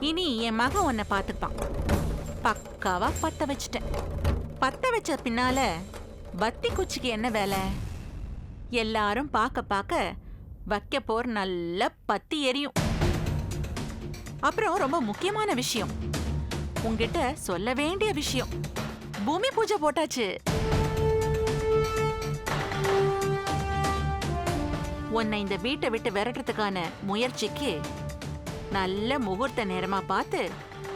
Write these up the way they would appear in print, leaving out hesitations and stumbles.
இனி என் மகன் உன்னை பார்த்துப்பான். பக்காவா பத்த வச்சுட்டேன். பத்த வச்ச பின்னால பத்தி குச்சிக்கு என்ன வேலை? எல்லாரும் பார்க்க பார்க்க வைக்க போற நல்ல பத்தி எரியும். அப்புறம் ரொம்ப முக்கியமான விஷயம், உங்ககிட்ட சொல்ல வேண்டிய விஷயம், பூமி பூஜை போட்டாச்சு. உன்னை இந்த வீட்டை விட்டு விரட்டுறதுக்கான முயற்சிக்கு நல்ல முகூர்த்த நேரமா பார்த்து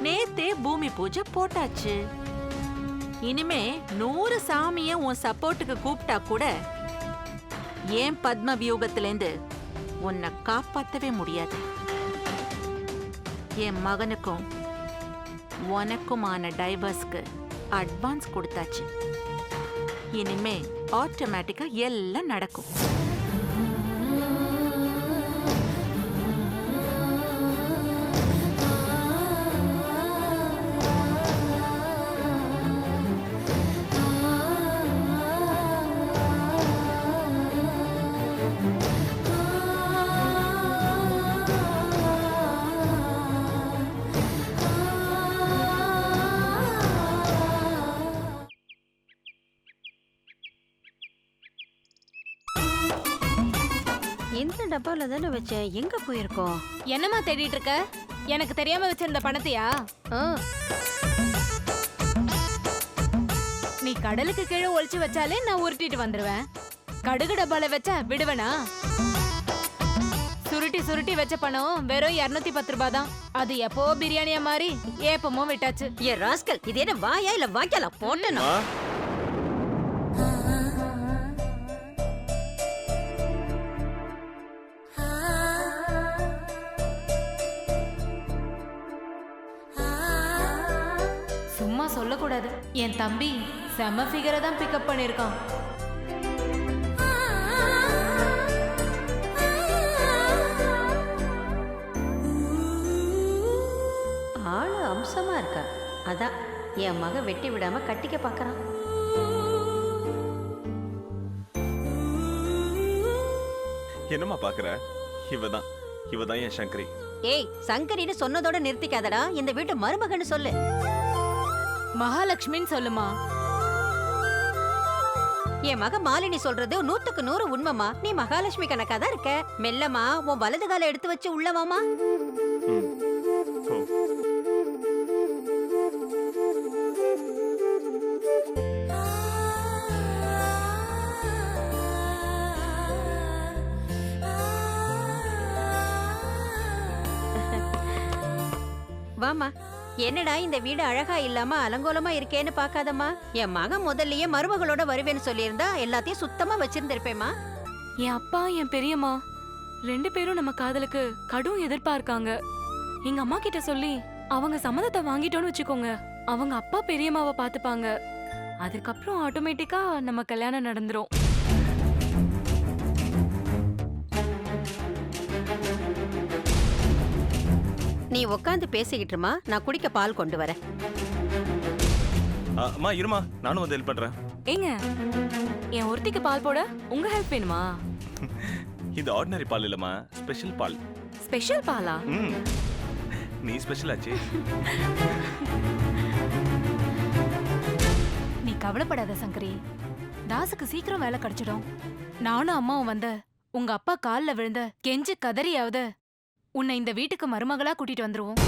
நேத்தே பூமி பூஜை போட்டாச்சு. இனிமே 100 சாமிய உன் சப்போர்ட்டுக்கு கூப்பிட்டா கூட ஏன் பத்ம வியூகத்திலேருந்து உன்னை காப்பாத்தவே முடியாது. என் மகனுக்கும் உனக்குமான டைவர்ஸ்க்கு அட்வான்ஸ் கொடுத்தாச்சு. இனிமே ஆட்டோமேட்டிக்கா எல்லாம் நடக்கும். இந்த டப்பால தானே வச்சேன், எங்க போயிருக்கோம்? என்னமா தேடிட்டு இருக்க? எனக்கு தெரியாம வச்சிருந்த பணத்தையா? நீ கடலுக்கு கீழே ஒளிச்சு வச்சாலே நான் உருட்டிட்டு வந்துருவேன். கடுகு டப்பால வச்சா விடுவனா? சுருட்டி சுருட்டி வச்ச பணம் வெறும் 210 ரூபாய் தான். அது எப்போ பிரியாணியா மாறி ஏப்பமோ விட்டாச்சு. ஏ ராஸ்கல், இது என்ன வாயா இல்ல வாய்க்காலா போட்டேனா? சும்மா சொல்லக்கூடாது. என் தம்பி செம ஃபிகரை தான் பிக்கப் பண்ணிருக்கான். ஆளு அம்சமா இருக்கா, அதான் என் மக வெட்டி விடாம கட்டிக்க பாக்குறான். என்னம்மா பாக்குற? இவதான் என் சங்கரி. ஏய், சங்கரின்னு சொன்னதோட நிறுத்திக்காதடா, இந்த வீட்டு மருமகன்னு சொல்லு. மகாலட்சுமின்னு சொல்லுமா. என் மக மாலினி சொல்றது 100க்கு 100 உண்மைமா. நீ மகாலட்சுமி கணக்கா தான் இருக்க. மெல்லமா உன் வலது காலை எடுத்து வச்சு உள்ளவாமா. வாமா. என்னடா இந்த வீடு அழகா இல்லாம அலங்கோலமா இருக்கேன்னு பாக்காதம்மா. என் மகன் முதல்லயே மருமகளோட வருவேன்னு சொல்லியிருந்தா எல்லாத்தையும் சுத்தமா வச்சிருந்திருப்பேமா. என் அப்பா என் பெரியம்மா 2 பேரும் நம்ம காதலுக்கு கடும் எதிர்பார்க்காங்க. எங்க அம்மா கிட்ட சொல்லி அவங்க சம்மதத்தை வாங்கிட்டோன்னு வச்சுக்கோங்க, அவங்க அப்பா பெரியம்மாவை பாத்துப்பாங்க. அதுக்கப்புறம் ஆட்டோமேட்டிக்கா நம்ம கல்யாணம் நடந்துரும். நீ உட்காந்து பேசிக்கிட்டுமா, நான் குடிக்க பால் கொண்டு வரேன். அம்மா இருமா, நானும் வந்து ஹெல்ப் பண்றேன். ஏங்க, என் ஒருத்திக்கு பால் போட உங்க ஹெல்ப் வேணுமா? இது ஆர்டினரி பால் இல்லம்மா, ஸ்பெஷல் பால். ஸ்பெஷல் பாலா? நீ ஸ்பெஷல் ஆச்சு. நீ கவலைப்படாத சங்கரி, தாசுக்கு சீக்கிரம் வேலை கிடைச்சிடும். நானும் அம்மாவும் வந்து உங்க அப்பா கால்ல விழுந்த கெஞ்சு கதறியாவது உன்னை இந்த வீட்டுக்கு மருமகளா கூட்டிட்டு வந்துருவோம்.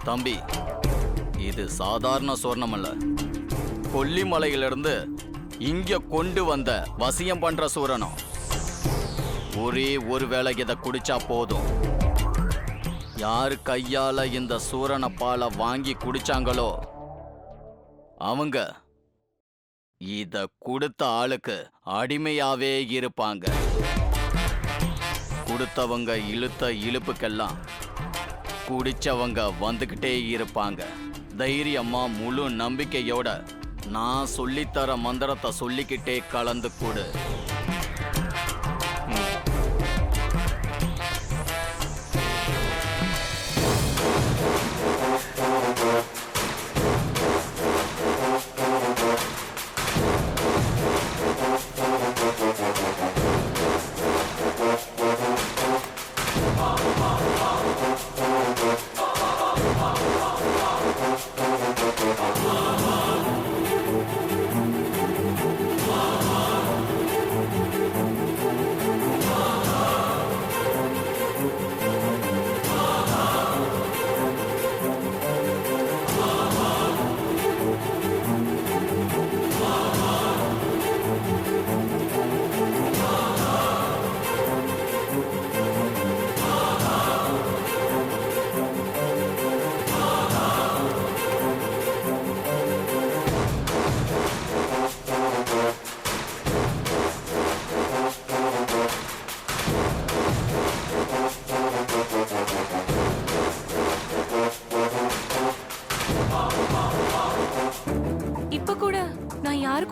தம்பி, இது சாதாரண சொர்ணம் அல்ல. கொல்லிமலையிலிருந்து இங்க கொண்டு வந்த வசியம் பண்ற சூரனம். ஒரே ஒரு வேளை இதை குடிச்சா போதும். யாரு கையால இந்த சூரண பாலை வாங்கி குடிச்சாங்களோ அவங்க இத கொடுத்த ஆளுக்கு அடிமையாவே இருப்பாங்க. கொடுத்தவங்க இழுத்த இழுப்புக்கெல்லாம் குடிச்சவங்க வந்துகிட்டே இருப்பாங்க. தைரியமா முழு நம்பிக்கையோட நான் சொல்லித்தர மந்திரத்தை சொல்லிக்கிட்டே கலந்து கொடு.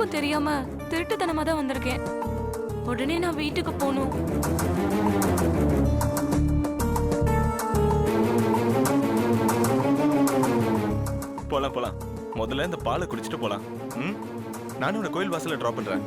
யாருக்கும் தெரியாம திருட்டுத்தனமா தான் வந்திருக்கேன். உடனே நான் வீட்டுக்கு போகணும். போலாம் போலாம். முதல்ல இந்த பாலை குடிச்சிட்டு போலாம். ம், நானும் உன்னை கோயில் வாசல்ல டிராப் பண்றேன்.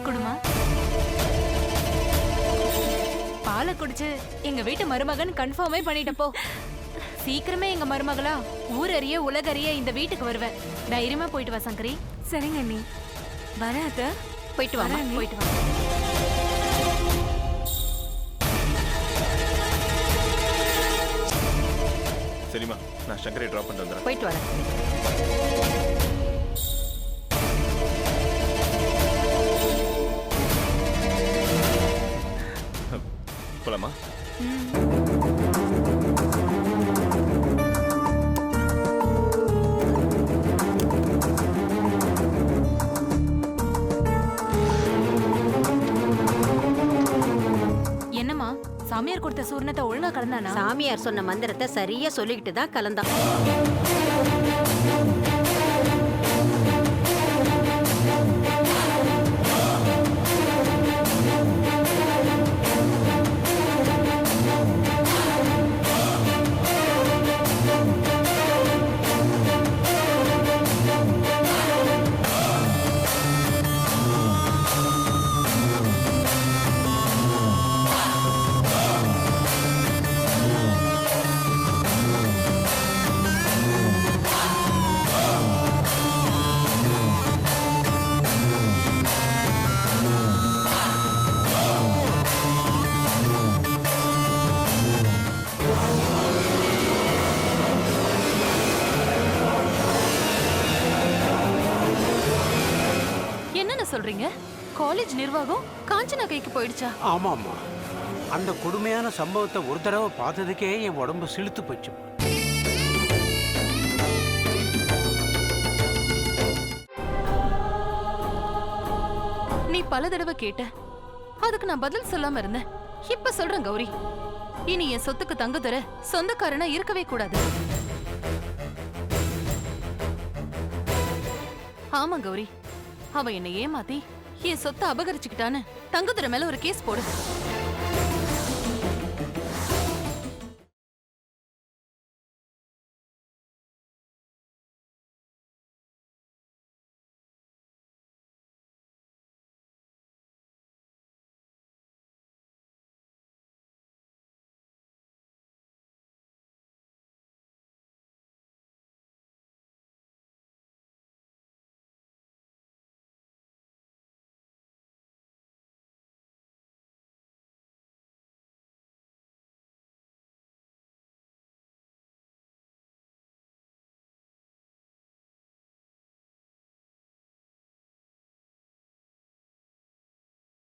குடுமா பாலை குடிச்சு எங்க வீட்டு மருமகன் கன்ஃபார்மே பண்ணிட்டப்போ சீக்கிரமே எங்க மருமகளா ஊரறிய உலகறிய இந்த வீட்டுக்கு வருவேன். தைரியமா போயிட்டு வா சங்கரி. சரிங்க அண்ணி, வரேன் அத்தை. போயிட்டு வாமா. போயிட்டு வா. சரிம்மா, நான் சங்கரை டிராப் பண்ணிட்டு வந்துடுறேன். போயிட்டு வரேன். போலாமா? என்னம்மா சாமியார் கொடுத்த சூர்ணத்தை ஒழுங்கா கலந்தானா? சாமியார் சொன்ன மந்திரத்தை சரியா சொல்லிக்கிட்டு தான் கலந்தான். என்னன்னு சொல்றீங்க? காலேஜ் நிர்வாகம் காஞ்சனா கைக்கு போயிடுச்சா? ஆமாம்மா, அந்த கொடுமையான சம்பவத்தை ஒரு தடவை பார்த்ததுக்கே என் உடம்பு சிலுத்து போச்சு. நீ பல தடவை கேட்ட, அதுக்கு நான் பதில் சொல்லாம இருந்தேன். இப்ப சொல்றேன் கௌரி, இனி என் சொத்துக்கு தங்க தர சொந்தக்காரனா இருக்கவே கூடாது. ஆமா கௌரி, அவ என்னை ஏமாத்தி என் சொத்தை அபகரிச்சுக்கிட்டான்னு தங்கதுரை மேல ஒரு கேஸ் போடு.